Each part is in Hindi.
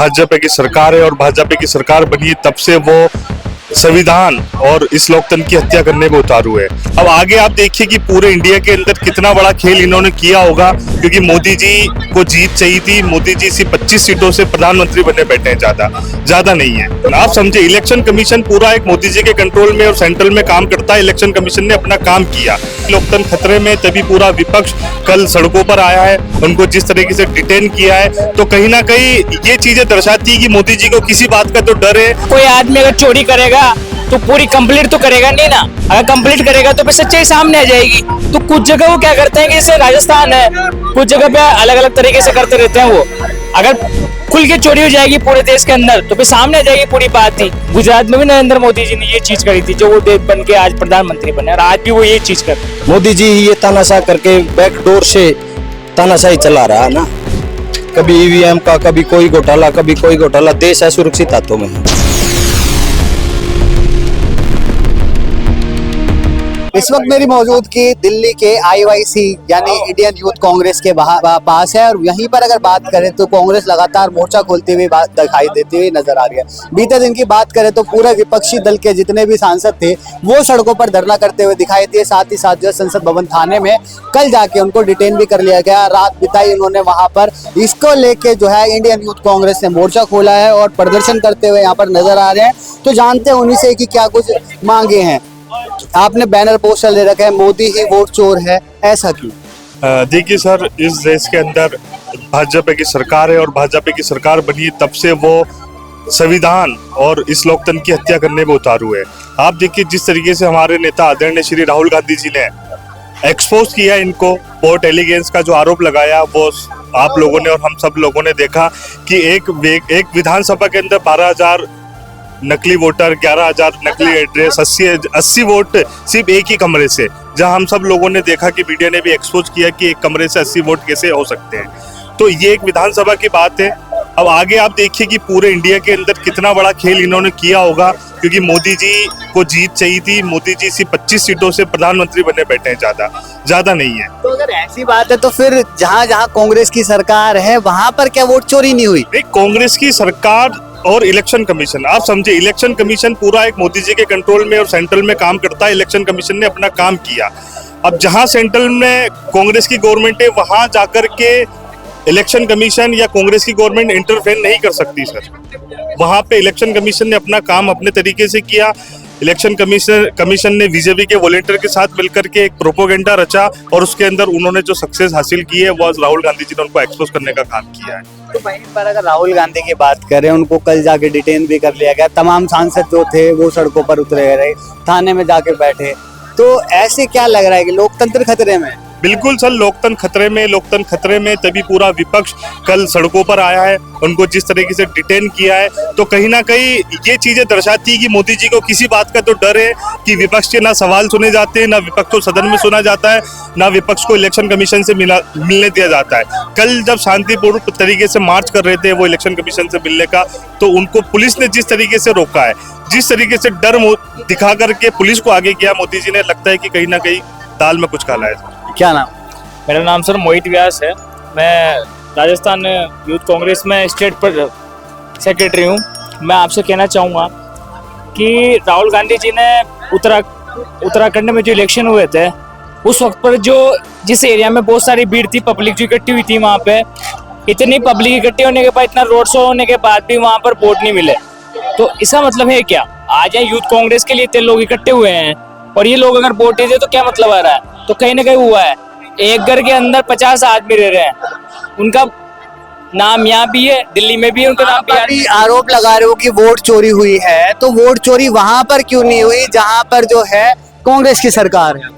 भाजपा की सरकार है और भाजपा की सरकार बनी है तब से वो संविधान और इस लोकतंत्र की हत्या करने में उतारू है। अब आगे आप देखिए कि पूरे इंडिया के अंदर कितना बड़ा खेल इन्होंने किया होगा, क्योंकि मोदी जी को जीत चाहिए थी। मोदी जी सिर्फ 25 सीटों से प्रधानमंत्री बनने बैठे हैं, ज्यादा नहीं है। आप समझे, इलेक्शन कमीशन पूरा एक मोदी जी के कंट्रोल में और सेंट्रल में काम करता है। इलेक्शन कमीशन ने अपना काम किया। लोकतंत्र खतरे में, तभी पूरा विपक्ष कल सड़कों पर आया है। उनको जिस तरीके से डिटेन किया है, तो कहीं ना कहीं ये चीजें दर्शाती है कि मोदी जी को किसी बात का तो डर है। कोई आदमी अगर चोरी करेगा तो पूरी कंप्लीट तो करेगा नहीं ना। अगर कंप्लीट करेगा तो फिर सच्चाई सामने आ जाएगी। तो कुछ जगह वो क्या करते हैं कि जैसे राजस्थान है, कुछ जगह पे अलग अलग तरीके से करते रहते हैं। वो अगर खुल के चोरी हो जाएगी पूरे देश के अंदर तो फिर सामने आ जाएगी पूरी बात ही। गुजरात में भी नरेंद्र मोदी जी ने ये चीज करी थी, जो वो देश बन के आज प्रधानमंत्री बने, और आज भी वो ये चीज कर। मोदी जी ये तानाशाह करके बैकडोर से तानाशाही चला रहा है ना। कभी ईवीएम का, कभी कोई घोटाला, कभी कोई घोटाला। देश असुरक्षित हाथों में है। इस वक्त मेरी मौजूदगी दिल्ली के IYC यानी इंडियन यूथ कांग्रेस के पास है, और यहीं पर अगर बात करें तो कांग्रेस लगातार मोर्चा खोलती हुई दिखाई देती हुई नजर आ रही है। बीते दिन की बात करें तो पूरे विपक्षी दल के जितने भी सांसद थे वो सड़कों पर धरना करते हुए दिखाई दिए। साथ ही साथ जो संसद भवन थाने में कल जाके उनको डिटेन भी कर लिया गया। रात बिताई उन्होंने वहां पर। इसको लेके जो है इंडियन यूथ कांग्रेस ने मोर्चा खोला है और प्रदर्शन करते हुए यहाँ पर नजर आ रहे हैं। तो जानते हैं उन्हीं से कि क्या कुछ मांगे हैं। आपने बैनर पोस्टर ले रखा है, मोदी ही वोट चोर है, ऐसा क्यों? देखिए सर, इस देश के अंदर भाजपा की सरकार है और भाजपा की सरकार बनी है तब से वो संविधान और इस लोकतंत्र की हत्या करने में उतारू है। आप देखिए जिस तरीके से हमारे नेता आदरणीय श्री राहुल गांधी जी ने एक्सपोज किया इनको, वोट एलिगेंस का जो आरोप लगाया, वो आप लोगों ने और हम सब लोगों ने देखा कि एक विधानसभा के अंदर 12,000 नकली वोटर, 11,000 नकली एड्रेस, 80 वोट सिर्फ एक ही कमरे से, जहां हम सब लोगों ने देखा कि मीडिया ने भी एक्सपोज किया कि एक कमरे से 80 वोट कैसे हो सकते हैं। तो ये एक विधानसभा की बात है। अब आगे आप देखिए कि पूरे इंडिया के अंदर कितना बड़ा खेल इन्होंने किया होगा, क्योंकि मोदी जी को जीत चाहिए थी। मोदी जी सिर्फ 25 सीटों से प्रधानमंत्री बनने बैठे हैं, ज्यादा नहीं है। तो अगर ऐसी बात है तो फिर जहाँ जहाँ कांग्रेस की सरकार है वहां पर क्या वोट चोरी नहीं हुई? कांग्रेस की सरकार और इलेक्शन कमीशन, आप समझे, इलेक्शन कमीशन पूरा एक मोदी जी के कंट्रोल में और सेंट्रल में काम करता है। इलेक्शन कमीशन ने अपना काम किया। अब जहां सेंट्रल में कांग्रेस की गवर्नमेंट है वहां जाकर के इलेक्शन कमीशन या कांग्रेस की गवर्नमेंट इंटरफेयर नहीं कर सकती सर। वहां पे इलेक्शन कमीशन ने अपना काम अपने तरीके से किया। इलेक्शन कमीशन ने बीजेपी के वॉलंटियर के साथ मिलकर के एक प्रोपोगेंडा रचा और उसके अंदर उन्होंने जो सक्सेस हासिल की है वो राहुल गांधी जी ने उनको एक्सपोज करने का काम किया है। तो वहीं पर अगर राहुल गांधी की बात करें, उनको कल जाके डिटेन भी कर लिया गया। तमाम सांसद जो थे वो सड़कों पर उतरे रहे, थाने में जाके बैठे। तो ऐसे क्या लग रहा है कि लोकतंत्र खतरे में? बिल्कुल सर, लोकतंत्र खतरे में, तभी पूरा विपक्ष कल सड़कों पर आया है। उनको जिस तरीके से डिटेन किया है, तो कहीं ना कहीं ये चीजें दर्शाती है कि मोदी जी को किसी बात का तो डर है कि विपक्ष के ना सवाल सुने जाते हैं, ना विपक्ष को सदन में सुना जाता है, ना विपक्ष को इलेक्शन कमीशन से मिलने दिया जाता है। कल जब शांतिपूर्ण तरीके से मार्च कर रहे थे वो इलेक्शन कमीशन से मिलने का, तो उनको पुलिस ने जिस तरीके से रोका है, जिस तरीके से डर दिखा करके पुलिस को आगे किया मोदी जी ने, लगता है कि कहीं ना कहीं दाल में कुछ काला है। क्या नाम? मेरा नाम सर मोहित व्यास है। मैं राजस्थान यूथ कांग्रेस में स्टेट पर सेक्रेटरी हूँ। मैं आपसे कहना चाहूँगा कि राहुल गांधी जी ने उत्तराखंड में जो इलेक्शन हुए थे उस वक्त पर जिस एरिया में बहुत सारी भीड़ थी, पब्लिक जो इकट्ठी हुई थी, वहाँ पे इतनी पब्लिक इकट्ठी होने के बाद, इतना रोड शो होने के बाद भी वहाँ पर वोट नहीं मिले। तो इसका मतलब है क्या? आज यहाँ यूथ कांग्रेस के लिए इतने लोग इकट्ठे हुए हैं और ये लोग अगर वोट नहीं दे तो क्या मतलब आ रहा है? तो कहीं ना कहीं हुआ है। एक घर के अंदर 50 आदमी रह रहे हैं, उनका नाम यहाँ भी है, दिल्ली में भी है, उनका नाम भी है। आरोप लगा रहे हो कि वोट चोरी हुई है, तो वोट चोरी वहां पर क्यों नहीं हुई जहां पर जो है कांग्रेस की सरकार है?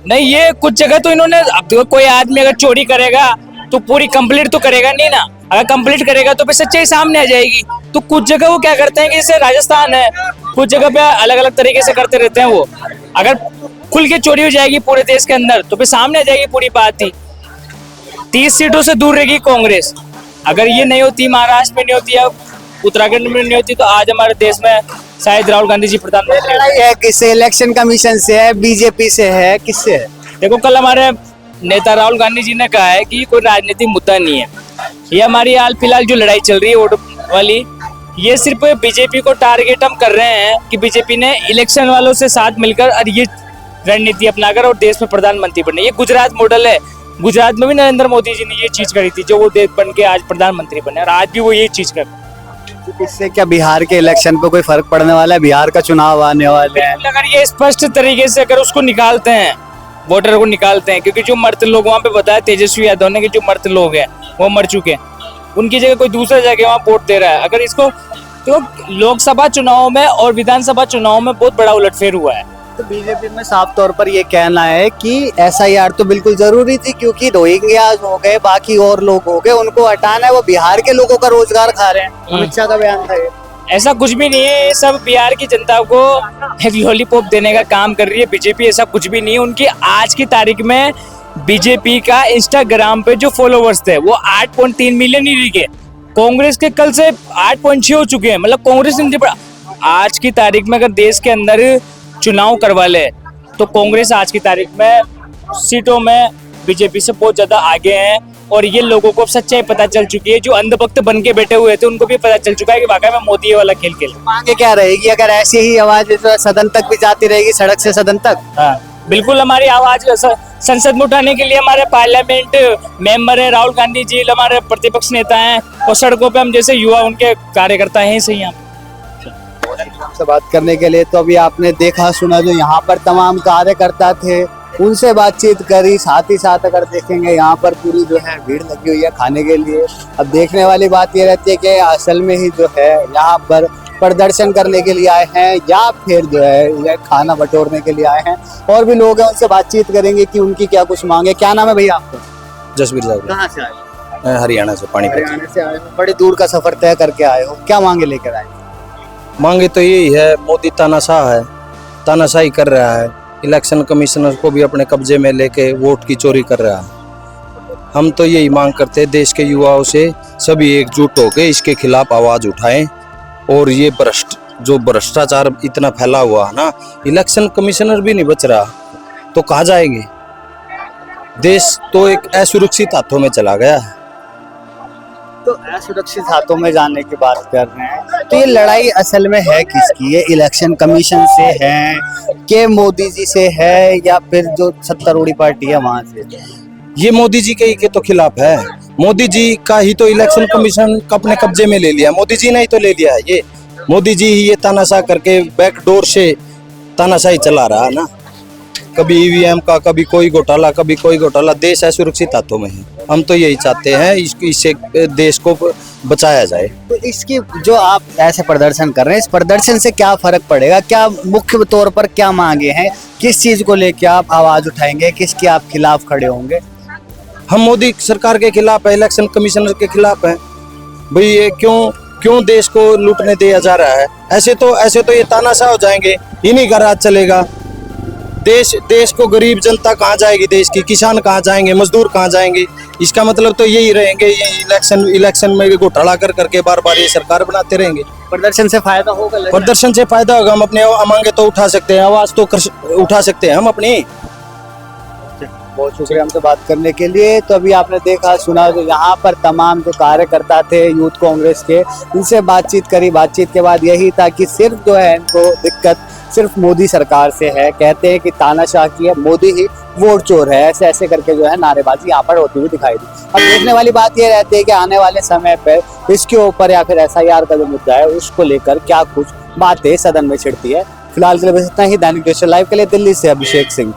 नहीं, ये कुछ जगह तो इन्होंने, अब देखो कोई आदमी अगर चोरी करेगा तो पूरी कंप्लीट तो करेगा नहीं ना। अगर कंप्लीट करेगा तो फिर सच्चाई सामने आ जाएगी। तो कुछ जगह वो क्या करते हैं कि जैसे राजस्थान है, कुछ जगह पे अलग अलग तरीके से करते रहते हैं। वो अगर खुल के चोरी हो जाएगी पूरे देश के अंदर तो फिर सामने आ जाएगी पूरी बात ही। 30 सीटों से दूर रहेगी कांग्रेस। अगर ये नहीं होती, महाराष्ट्र में नहीं होती या उत्तराखंड में नहीं होती, तो आज हमारे देश में शायद राहुल गांधी जी प्रधानमंत्री। लड़ाई है किससे? इलेक्शन कमीशन से है, बीजेपी से है, किससे है? देखो, कल हमारे नेता राहुल गांधी जी ने कहा है कि कोई राजनीतिक मुद्दा नहीं है। ये हमारी हाल फिलहाल जो लड़ाई चल रही है वाली, ये सिर्फ बीजेपी को टारगेट हम कर रहे हैं कि बीजेपी ने इलेक्शन वालों से साथ मिलकर और ये रणनीति अपनाकर और देश में प्रधानमंत्री बने। ये गुजरात मॉडल है। गुजरात में भी नरेंद्र मोदी जी ने ये चीज करी थी, जो वो देश बन के आज प्रधानमंत्री बने, और आज भी वो ये चीज कर रहे हैं। इससे क्या बिहार के इलेक्शन पे कोई फर्क पड़ने वाला है? बिहार का चुनाव आने वाले हैं। अगर ये स्पष्ट तरीके से अगर उसको निकालते हैं, वोटर को निकालते हैं, क्योंकि जो मर्द लोग वहाँ पे बताया तेजस्वी यादव ने कि जो मर्द लोग हैं वो मर चुके हैं, उनकी जगह कोई दूसरा जगह वहाँ वोट दे रहा है। अगर इसको तो लोकसभा चुनाव में और विधानसभा चुनाव में बहुत बड़ा उलटफेर हुआ है। तो बीजेपी में साफ तौर पर ये कहना है कि एसआईआर तो बिल्कुल जरूरी थी, क्योंकि रोहिंग्याज हो गए, बाकी और लोग हो गए, उनको हटाना है। वो बिहार के लोगों का रोजगार खा रहे हैं। अमित शाह का बयान था ये। ऐसा कुछ भी नहीं है। ये सब बिहार की जनता को एक लॉलीपॉप देने का काम कर रही है बीजेपी। ऐसा कुछ भी नहीं है। उनकी आज की तारीख में बीजेपी का इंस्टाग्राम पे जो फॉलोवर्स थे वो 8.3 मिलियन ही रह गए। कांग्रेस के कल से 8.6 हो चुके हैं। मतलब कांग्रेस ने आज की तारीख में अगर देश के अंदर चुनाव करवा ले तो कांग्रेस आज की तारीख में सीटों में बीजेपी से बहुत ज्यादा आगे हैं। और ये लोगों को सच्चाई पता चल चुकी है। जो अंधभक्त बन के बैठे हुए थे उनको भी पता चल चुका है कि वाकई में मोदी ये वाला खेल खेल। मांगे क्या रहेगी अगर ऐसी ही आवाज सदन तक भी जाती रहेगी, सड़क से सदन तक? हाँ, बिल्कुल। हमारी आवाज संसद में उठाने के लिए हमारे पार्लियामेंट मेंबर है राहुल गांधी जी, हमारे प्रतिपक्ष नेता हैं, और सड़कों पे हम जैसे युवा उनके कार्यकर्ता हैं सही हैं। से बात करने के लिए तो अभी आपने देखा सुना जो यहाँ पर तमाम कार्यकर्ता थे, उनसे बातचीत करी। साथ ही साथ अगर देखेंगे यहाँ पर पूरी जो है भीड़ लगी हुई है खाने के लिए। अब देखने वाली बात ये रहती है कि असल में ही जो है यहाँ पर प्रदर्शन करने के लिए आए हैं या फिर जो है ये खाना बटोरने के लिए आए हैं। और भी लोग हैं, उनसे बातचीत करेंगे कि उनकी क्या कुछ मांगे। क्या नाम है भैया आपका? जसवीर जावरा। कहाँ से आए? मैं हरियाणा से, पानीपत। हरियाणा से आए हो, बड़े दूर का सफर तय करके आए हो, क्या मांगे लेकर आए? मांगे तो यही है, मोदी तानाशाह है, तानाशाही कर रहा है, इलेक्शन कमिश्नर को भी अपने कब्जे में लेके वोट की चोरी कर रहा है। हम तो यही मांग करते हैं देश के युवाओं से सभी एकजुट होकर इसके खिलाफ आवाज उठाएं। और ये जो भ्रष्टाचार इतना फैला हुआ है ना, इलेक्शन कमिश्नर भी नहीं बच रहा तो कहाँ जाएंगे? देश तो एक असुरक्षित हाथों में चला गया है। तो असुरक्षित हाथों में जाने की बात कर रहे हैं, तो ये लड़ाई असल में है किसकी? ये इलेक्शन कमीशन से है कि मोदी जी से है या फिर जो सत्तारूढ़ी पार्टी है वहां से? ये मोदी जी के तो खिलाफ है। मोदी जी का ही तो इलेक्शन कमीशन अपने कब्जे में ले लिया, मोदी जी ने ही तो ले लिया है। ये मोदी जी ही ये तानाशाह करके बैकडोर से तानाशाही चला रहा है ना। कभी ईवीएम का, कभी कोई घोटाला, कभी कोई घोटाला। देश असुरक्षित हाथों में है। हम तो यही चाहते हैं इससे देश को बचाया जाए। तो इसकी जो आप ऐसे प्रदर्शन कर रहे हैं, इस प्रदर्शन से क्या फर्क पड़ेगा? क्या मुख्य तौर पर क्या मांगे हैं? किस चीज को लेकर आप आवाज उठाएंगे? किसके आप खिलाफ खड़े होंगे? हम मोदी सरकार के खिलाफ है, इलेक्शन कमिश्नर के खिलाफ है। भाई ये क्यों देश को लूटने दिया जा रहा है? ऐसे तो ये तानाशाह हो जाएंगे, इन्हीं का राज चलेगा। देश को गरीब जनता कहाँ जाएगी? देश की किसान कहाँ जाएंगे? मजदूर कहाँ जाएंगे? इसका मतलब तो यही रहेंगे, ये इलेक्शन में घोटाला करके बार बार ये सरकार बनाते रहेंगे। प्रदर्शन से फायदा होगा? प्रदर्शन से फायदा होगा। हम अपने मांगे तो उठा सकते हैं, आवाज तो उठा सकते हैं हम अपनी। बहुत शुक्रिया हमसे बात करने के लिए। तो अभी आपने देखा सुना जो यहाँ पर तमाम जो कार्यकर्ता थे यूथ कांग्रेस के, उनसे बातचीत करी। बातचीत के बाद यही था कि सिर्फ जो है इनको दिक्कत सिर्फ मोदी सरकार से है। कहते हैं कि तानाशाह की है, मोदी ही वोट चोर है, ऐसे ऐसे करके जो है नारेबाजी यहाँ पर होती हुई दिखाई दी। अब देखने वाली बात ये रहती है कि आने वाले समय पर इसके ऊपर या फिर एसआईआर का जो मुद्दा है उसको लेकर क्या कुछ बातें सदन में छिड़ती है। फिलहाल के लिए बस इतना ही। दैनिक देश लाइव के लिए दिल्ली से अभिषेक सिंह।